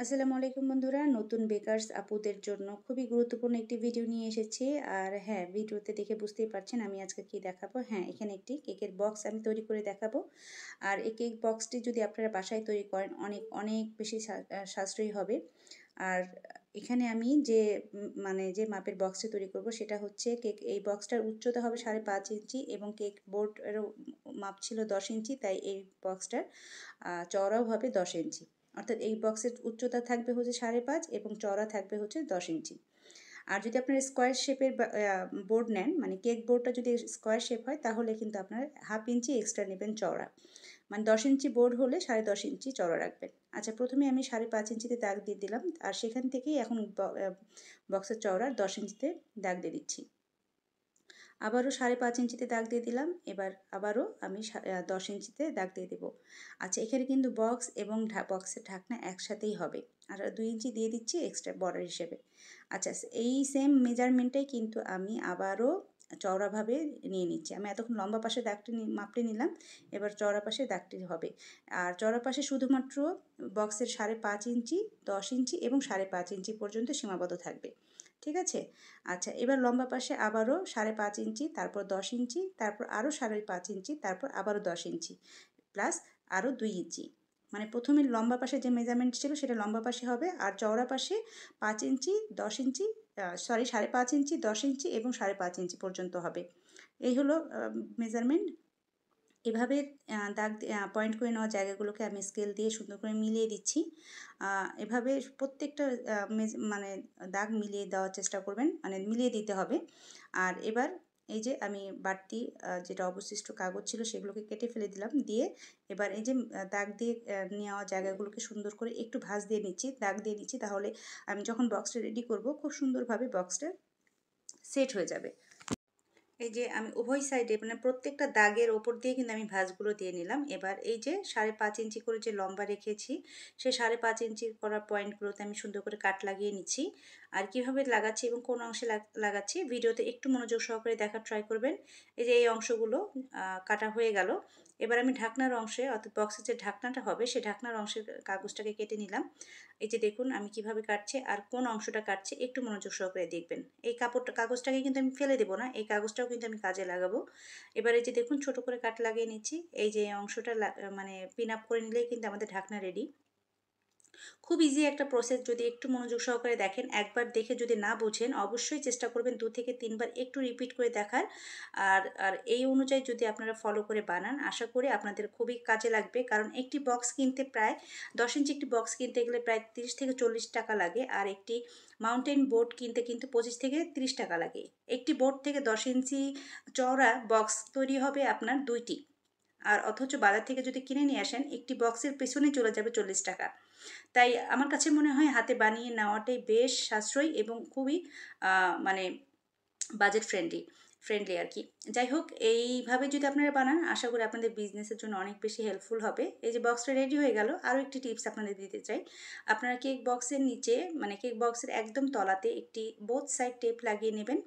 আসসালামু আলাইকুম বন্ধুরা, নতুন বেকারস আপুদের জন্য খুবই গুরুত্বপূর্ণ একটি ভিডিও নিয়ে এসেছি। আর হ্যাঁ, ভিডিওতে দেখে বুঝতেই পারছেন আমি আজকে কি দেখাবো। হ্যাঁ, এখানে একটি কেকের বক্স আমি তৈরি করে দেখাবো। আর এই কেক বক্সটি যদি আপনারা বাসায় তৈরি করেন অনেক অনেক বেশি সাশ্রয়ী হবে। আর এখানে আমি যে মাপের বক্সটা তৈরি করব সেটা হচ্ছে এই বক্সটার উচ্চতা হবে 5.5 ইঞ্চি এবং কেক বোর্ডেরও মাপ ছিল 10 ইঞ্চি, তাই এই বক্সটার চওড়াও হবে 10 ইঞ্চি। অর্থাৎ এই বক্সের উচ্চতা থাকবে হচ্ছে 5.5 এবং চওড়া থাকবে হচ্ছে 10 ইঞ্চি। আর যদি আপনারা স্কোয়ার শেপের বোর্ড নেন, মানে কেক বোর্ডটা যদি স্কোয়ার শেপ হয় তাহলে কিন্তু আপনার 1/2 ইঞ্চি এক্সট্রা নেবেন চওড়া। মানে 10 ইঞ্চি বোর্ড হলে 10.5 ইঞ্চি চওড়া রাখবেন। আচ্ছা, প্রথমে আমি 5.5 ইঞ্চিতে দাগ দিয়ে দিলাম, আর সেখান থেকেই এখন বক্সের চওড়া 10 ইঞ্চিতে দাগ দিয়ে দিচ্ছি। আবারও 5.5 ইঞ্চিতে দাগ দিয়ে দিলাম, এবার আবারও আমি 10 ইঞ্চিতে দাগ দিয়ে দেবো। আচ্ছা, এখানে কিন্তু বক্স এবং বক্সের ঢাকনা একসাথেই হবে। আর 2 ইঞ্চি দিয়ে দিচ্ছি এক্সট্রা বর্ডার হিসেবে। আচ্ছা, এই সেম মেজারমেন্টটাই কিন্তু আমি আবারও চওড়াভাবে নিয়ে নিচ্ছি। আমি এতক্ষণ লম্বা পাশে দাগটি মাপটি নিলাম, এবার চওড়া পাশে দাগটি হবে। আর চওড়া পাশে শুধুমাত্র বক্সের 5.5 ইঞ্চি, 10 ইঞ্চি এবং 5.5 ইঞ্চি পর্যন্ত সীমাবদ্ধ থাকবে। ঠিক আছে? আচ্ছা, এবার লম্বা পাশে আবারও 5.5 ইঞ্চি, তারপর 10 ইঞ্চি, তারপর আরও 5.5 ইঞ্চি, তারপর আবারও 10 ইঞ্চি, প্লাস আরও 2 ইঞ্চি। মানে প্রথমে লম্বা পাশে যে মেজারমেন্ট ছিল সেটা লম্বা পাশে হবে, আর চওড়া পাশে 5 ইঞ্চি, 10 ইঞ্চি, 5.5 ইঞ্চি, 10 ইঞ্চি এবং 5.5 ইঞ্চি পর্যন্ত হবে। এই হলো মেজারমেন্ট। এভাবে দাগ পয়েন্ট করে নেওয়া জায়গাগুলোকে আমি স্কেল দিয়ে সুন্দর করে মিলিয়ে দিচ্ছি। এভাবে প্রত্যেকটা মানে দাগ মিলিয়ে দেওয়ার চেষ্টা করবেন, মানে মিলিয়ে দিতে হবে। আর এবার এই যে আমি বাড়তি যেটা অবশিষ্ট কাগজ ছিল সেগুলোকে কেটে ফেলে দিলাম, দিয়ে এবার এই যে দাগ দিয়ে নেওয়া জায়গাগুলোকে সুন্দর করে একটু ভাঁজ দিয়ে নিচ্ছি, দাগ দিয়ে নিচ্ছি, তাহলে আমি যখন বক্সটা রেডি করব খুব সুন্দরভাবে বক্সটা সেট হয়ে যাবে। এই যে আমি উভয় সাইডে মানে প্রত্যেকটা দাগের ওপর দিয়ে কিন্তু আমি ভাঁজগুলো দিয়ে নিলাম। এবার এই যে 5.5 ইঞ্চি করে যে লম্বা রেখেছি সেই 5.5 ইঞ্চি করা পয়েন্টগুলোতে আমি সুন্দর করে কাট লাগিয়ে নিচ্ছি। আর কিভাবে লাগাচ্ছি এবং কোন অংশে লাগাচ্ছি ভিডিওতে একটু মনোযোগ সহকারে দেখার ট্রাই করবেন। এই যে এই অংশগুলো কাটা হয়ে গেল। এবার আমি ঢাকনার অংশে, অর্থাৎ বক্সের যে ঢাকনাটা হবে সেই ঢাকনার অংশের কাগজটাকে কেটে নিলাম। এই যে দেখুন আমি কিভাবে কাটছি আর কোন অংশটা কাটছি একটু মনোযোগ সহকারে দেখবেন। এই কাগজটাকে কিন্তু আমি ফেলে দেবো না, এই কাগজটাও কিন্তু আমি কাজে লাগাবো। এবার এই যে দেখুন ছোট করে কাট লাগিয়ে নিচ্ছি। এই যে অংশটা মানে পিন আপ করে নিলেই কিন্তু আমাদের ঢাকনা রেডি। খুব ইজি একটা প্রসেস, যদি একটু মনোযোগ সহকারে দেখেন, একবার দেখে যদি না বোঝেন অবশ্যই চেষ্টা করবেন 2 থেকে 3 বার একটু রিপিট করে দেখার। আর এই অনুযায়ী যদি আপনারা ফলো করে বানান আশা করি আপনাদের খুবই কাজে লাগবে। কারণ একটি বক্স কিনতে প্রায় 10 ইঞ্চি একটি বক্স কিনতে গেলে প্রায় 30 থেকে 40 টাকা লাগে, আর একটি মাউন্টেন বোর্ড কিনতে কিন্তু 25 থেকে 30 টাকা লাগে। একটি বোর্ড থেকে 10 ইঞ্চি চওড়া বক্স তৈরি হবে আপনার 2টি। আর অথচ বাজার থেকে যদি কিনে নিয়ে আসেন একটি বক্সের পেছনে চলে যাবে 40 টাকা। তাই আমার কাছে মনে হয় হাতে বানিয়ে নেওয়াটাই বেশ সাশ্রয়ী এবং খুবই মানে বাজেট ফ্রেন্ডলি আর কি। যাই হোক, এইভাবে যদি আপনারা বানান আশা করি আপনাদের বিজনেসের জন্য অনেক বেশি হেল্পফুল হবে। এই যে বক্সটা রেডি হয়ে গেল, আরও একটি টিপস আপনাদের দিতে চাই। আপনারা কেক বক্সের নিচে, মানে কেক বক্সের একদম তলাতে একটি বোথ সাইড টেপ লাগিয়ে নেবেন।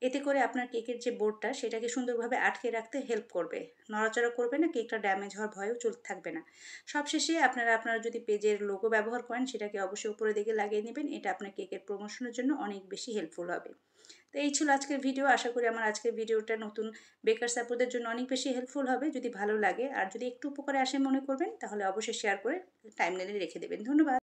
এতে করে আপনার কেকের যে বোর্ডটা সেটাকে সুন্দরভাবে আটকে রাখতে হেল্প করবে। নড়াচড়া করবে না, কেকটা ড্যামেজ হওয়ার ভয়ও থাকবে না। সবশেষে আপনারা যদি পেজের লোগো ব্যবহার করেন সেটাকে অবশ্যই উপরে দিকে লাগিয়ে নেবেন, এটা আপনার কেকের প্রমোশনের জন্য অনেক বেশি হেল্পফুল হবে। তো এই ছিল আজকের ভিডিও। আশা করি আমার আজকের ভিডিওটা নতুন বেকার সাপোর্টদের জন্য অনেক বেশি হেল্পফুল হবে। যদি ভালো লাগে আর যদি একটু উপকারে আসে মনে করবেন তাহলে অবশ্যই শেয়ার করে টাইমলাইনে রেখে দেবেন। ধন্যবাদ।